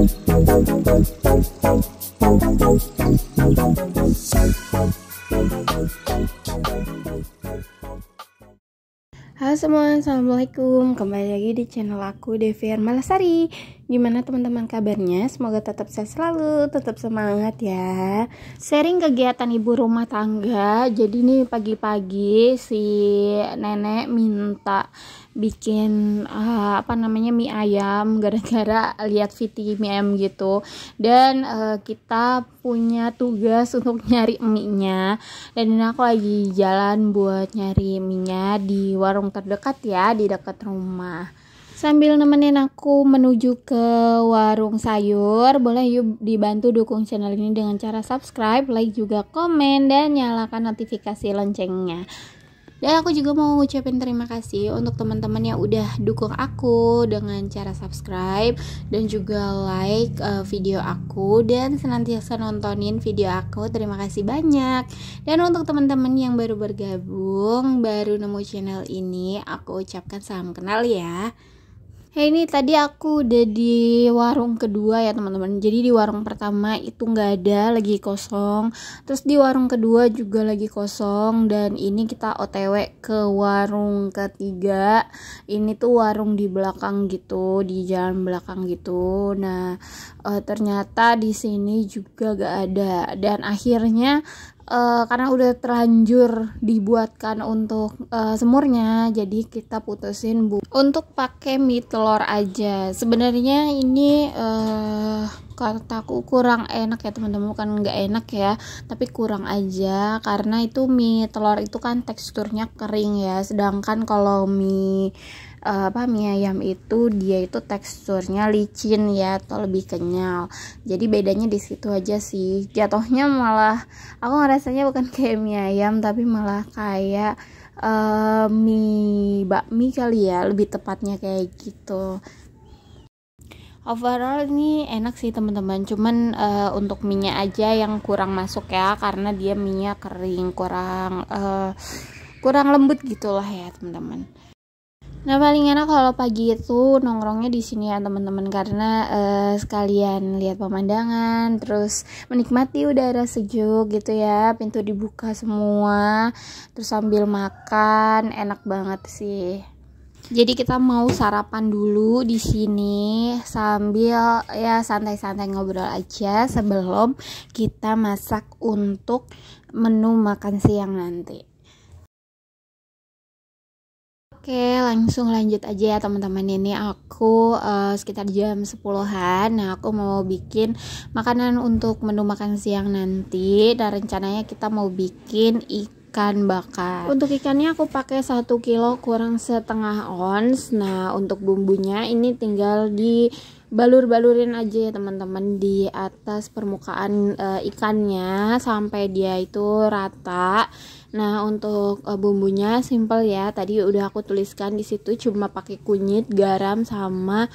Halo semua, assalamualaikum. Kembali lagi di channel aku, Devi Malasari. Gimana teman-teman kabarnya? Semoga tetap sehat selalu, tetap semangat ya. Sharing kegiatan ibu rumah tangga. Jadi nih pagi-pagi si nenek minta bikin mie ayam gara-gara lihat VT mie ayam gitu. Dan kita punya tugas untuk nyari mie-nya. Dan ini aku lagi jalan buat nyari mie-nya di warung terdekat ya, di dekat rumah. Sambil nemenin aku menuju ke warung sayur, boleh yuk dibantu dukung channel ini dengan cara subscribe, like juga komen, dan nyalakan notifikasi loncengnya. Dan aku juga mau ngucapin terima kasih untuk teman-teman yang udah dukung aku dengan cara subscribe dan juga like video aku dan senantiasa nontonin video aku. Terima kasih banyak. Dan untuk teman-teman yang baru bergabung, baru nemu channel ini, aku ucapkan salam kenal ya. Hey, ini tadi aku udah di warung kedua ya teman-teman. Jadi di warung pertama itu nggak ada, lagi kosong. Terus di warung kedua juga lagi kosong. Dan ini kita OTW ke warung ketiga. Ini tuh warung di belakang gitu, di jalan belakang gitu. Nah ternyata di sini juga nggak ada. Dan akhirnya karena udah terlanjur dibuatkan untuk semurnya, jadi kita putusin untuk pakai mie telur aja. Sebenarnya ini kataku kurang enak ya teman-teman, bukan nggak enak ya, tapi kurang aja karena itu mie telur itu kan teksturnya kering ya, sedangkan kalau mie ayam itu dia itu teksturnya licin ya atau lebih kenyal. Jadi bedanya di situ aja sih. Jatuhnya malah aku ngerasanya bukan kayak mie ayam tapi malah kayak mie bakmi kali ya, lebih tepatnya kayak gitu. Overall ini enak sih teman-teman, cuman untuk mie-nya aja yang kurang masuk ya, karena dia mie-nya kering, kurang lembut gitulah ya teman-teman. Nah paling enak kalau pagi itu nongkrongnya di sini ya teman-teman, karena sekalian lihat pemandangan, terus menikmati udara sejuk gitu ya, pintu dibuka semua, terus sambil makan, enak banget sih. Jadi kita mau sarapan dulu di sini sambil ya santai-santai ngobrol aja sebelum kita masak untuk menu makan siang nanti. Oke, langsung lanjut aja ya teman-teman. Ini aku sekitar jam 10-an. Nah, aku mau bikin makanan untuk menu makan siang nanti. Dan rencananya kita mau bikin ikan bakar. Untuk ikannya aku pakai 1 kilo kurang setengah ons. Nah, untuk bumbunya ini tinggal dibalur-balurin aja ya teman-teman di atas permukaan ikannya sampai dia itu rata. Nah untuk bumbunya simple ya, tadi udah aku tuliskan di situ, cuma pakai kunyit, garam sama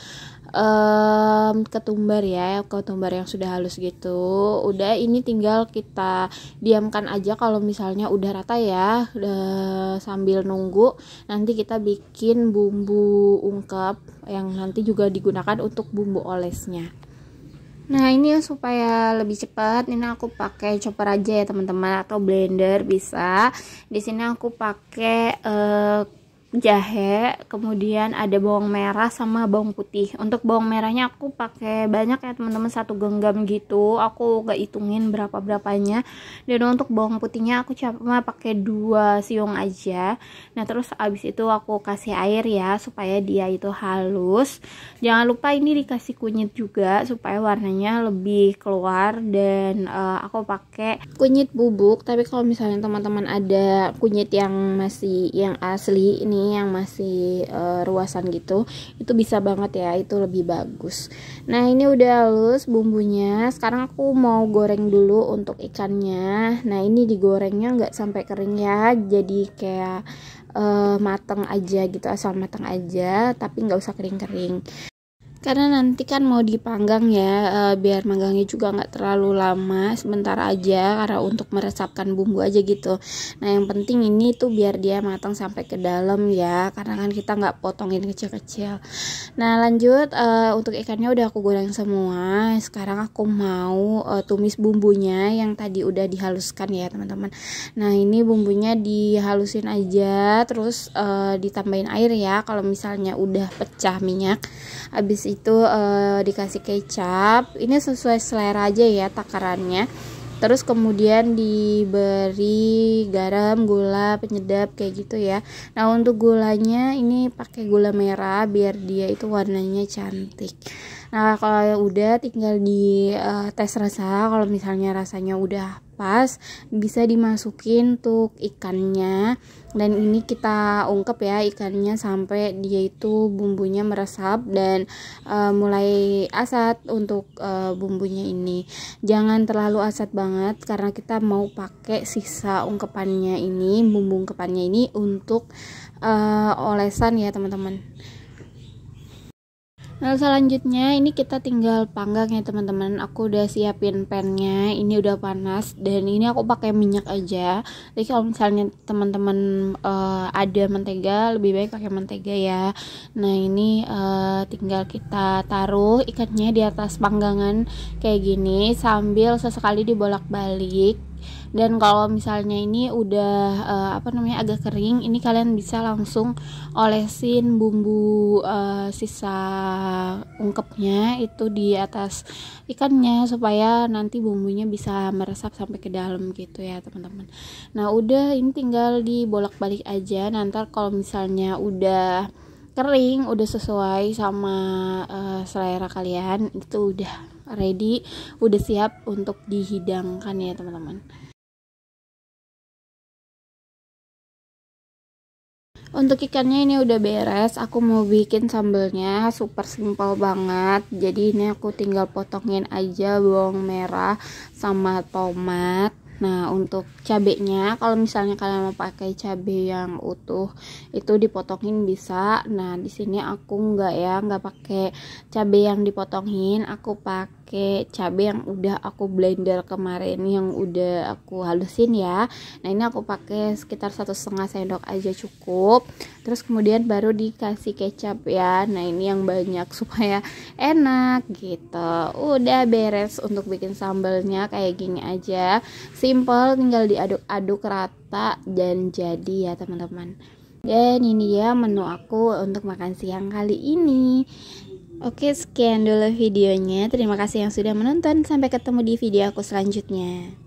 ketumbar ya, ketumbar yang sudah halus gitu. Udah, ini tinggal kita diamkan aja kalau misalnya udah rata ya. Sambil nunggu nanti kita bikin bumbu ungkep yang nanti juga digunakan untuk bumbu olesnya. Nah ini supaya lebih cepat, ini aku pakai chopper aja ya teman-teman, atau blender bisa. Di sini aku pakai jahe, kemudian ada bawang merah sama bawang putih. Untuk bawang merahnya aku pakai banyak ya teman-teman, 1 genggam gitu, aku gak hitungin berapanya. Dan untuk bawang putihnya aku cuma pakai 2 siung aja. Nah terus abis itu aku kasih air ya supaya dia itu halus. Jangan lupa ini dikasih kunyit juga supaya warnanya lebih keluar. Dan aku pakai kunyit bubuk, tapi kalau misalnya teman-teman ada kunyit yang masih yang asli ini, yang masih ruasan gitu, itu bisa banget ya, itu lebih bagus. Nah ini udah halus bumbunya, sekarang aku mau goreng dulu untuk ikannya. Nah ini digorengnya nggak sampai kering ya, jadi kayak mateng aja gitu, asal mateng aja, tapi nggak usah kering-kering. karena nanti kan mau dipanggang ya, biar manggangnya juga nggak terlalu lama, sebentar aja karena untuk meresapkan bumbu aja gitu. Nah yang penting ini tuh biar dia matang sampai ke dalam ya, karena kan kita nggak potongin kecil-kecil. Nah lanjut, untuk ikannya udah aku goreng semua. Sekarang aku mau tumis bumbunya yang tadi udah dihaluskan ya teman-teman. Nah ini bumbunya dihalusin aja, terus ditambahin air ya kalau misalnya udah pecah minyak. Habis itu dikasih kecap, ini sesuai selera aja ya takarannya. Terus kemudian diberi garam, gula, penyedap kayak gitu ya. Nah untuk gulanya ini pakai gula merah biar dia itu warnanya cantik. Nah kalau udah tinggal di tes rasa, kalau misalnya rasanya udah pas bisa dimasukin untuk ikannya, dan ini kita ungkep ya ikannya sampai dia itu bumbunya meresap dan mulai asat. Untuk bumbunya ini jangan terlalu asat banget karena kita mau pakai sisa ungkepannya ini, bumbu ungkepannya ini untuk olesan ya teman-teman. Nah selanjutnya ini kita tinggal panggang ya teman-teman. Aku udah siapin pannya, ini udah panas dan ini aku pakai minyak aja. Jadi kalau misalnya teman-teman ada mentega, lebih baik pakai mentega ya. Nah ini tinggal kita taruh ikannya di atas panggangan kayak gini sambil sesekali dibolak-balik. Dan kalau misalnya ini udah agak kering, ini kalian bisa langsung olesin bumbu sisa ungkepnya itu di atas ikannya supaya nanti bumbunya bisa meresap sampai ke dalam gitu ya teman-teman. Nah udah ini tinggal dibolak-balik aja. Nanti kalau misalnya udah kering, udah sesuai sama selera kalian, itu udah ready, udah siap untuk dihidangkan ya teman-teman. Untuk ikannya ini udah beres, aku mau bikin sambelnya super simpel banget. Jadi ini aku tinggal potongin aja bawang merah sama tomat. Nah untuk cabenya, kalau misalnya kalian mau pakai cabai yang utuh itu dipotongin bisa. Nah di sini aku nggak pakai cabai yang dipotongin, aku pakai cabai yang udah aku blender kemarin, yang udah aku halusin ya. Nah ini aku pakai sekitar 1,5 sendok aja cukup. Terus kemudian baru dikasih kecap ya. Nah ini yang banyak supaya enak gitu. Udah beres untuk bikin sambalnya kayak gini aja, simple, tinggal diaduk-aduk rata dan jadi ya teman-teman. Dan ini ya menu aku untuk makan siang kali ini. Oke, sekian dulu videonya. Terima kasih yang sudah menonton. Sampai ketemu di video aku selanjutnya.